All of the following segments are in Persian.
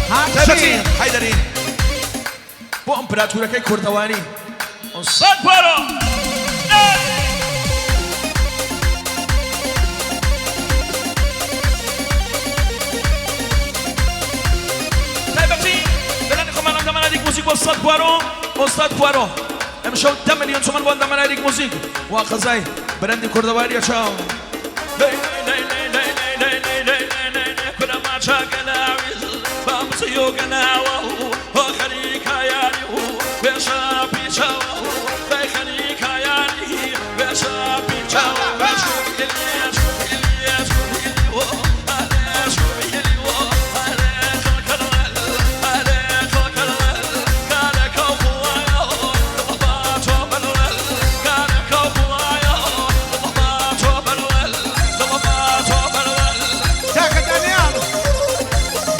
تایبەتی حەیدەری بۆ ئەمپراتورەکەی کوردەوانی ئۆستاد بوارۆ تایبەتی بەلانی خۆمانم دەمەناریک موزیک بۆ ئۆستاد بوارۆ ئۆستاد بوارۆ ئەمشەو 10 ملیۆن چۆمان بۆ دەمەناریک موزیک وا قەزای بەرەندی کوردەواریە چاو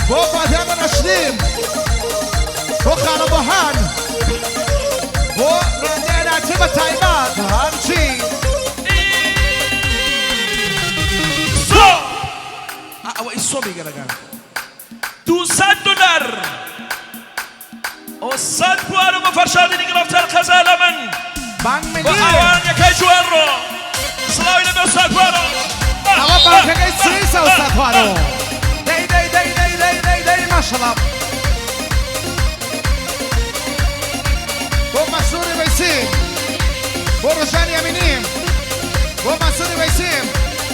بۆ فاتیانە نەشرین بۆ خانەبەهان بۆ ڕێنێراتی بە تایبەت هەرچی ئەوە ئیسۆ بیگەرەکان $200 ئۆستاد بوارۆ بە فەرشادنی گرفتار قەزا لە من بۆ ئاوانەکەی جوێڕۆ سڵاوی لەبێ ئۆستاد بوارۆ ئەوە بانکەکەی سویسە ئۆستاد بوارۆ ماشەڵڵا بۆ مەسووری وەیسیم بۆ ڕۆژانی ئەمینیم بۆ مەسووری وەیسیم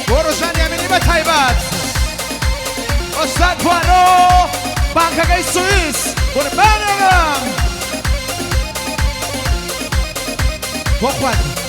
بۆ ڕۆژانی ئەمینی بە تایبەت ئۆستاد بوارۆ بانکەکەی سویس قوربانێکم بۆ خوات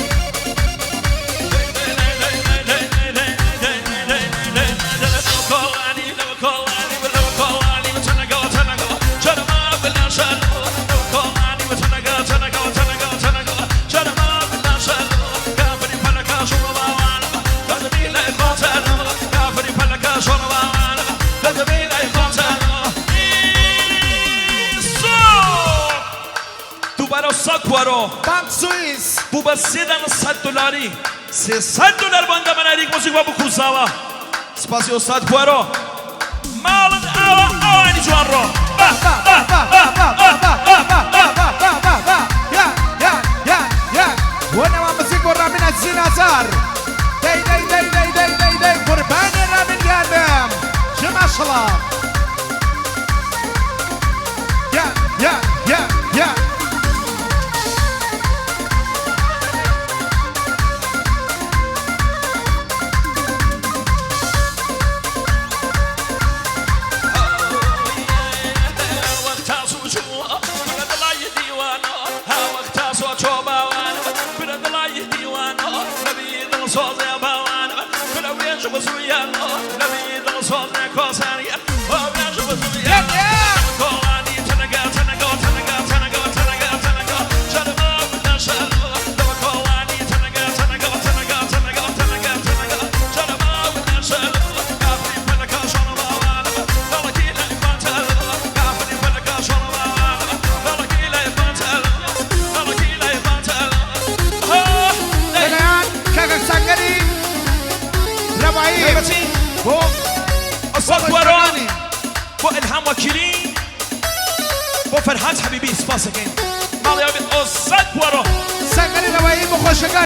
ئۆستاد بوارۆ بانک سویس بوو بە $300 $300 بۆ دەمەناریک موزیک بۆ بکوزاوە سپاسی ئۆستاد بوارۆ ماڵت ئاوە ئەوانی جوانڕۆ وەنەوە موزیک بۆ ڕامین عەزیزی نازار دەی قوربانی ڕامین گیانم چه ماشەڵڵا بۆ ئۆستاد بوارۆ بۆ ئیلهام وەکیلی بۆ فەرهاد حەبیبی سپاس دەکەین ماڵی ئەوێت ئۆستاد بوارۆ سەنگەری لەوایی بۆ خۆشەکان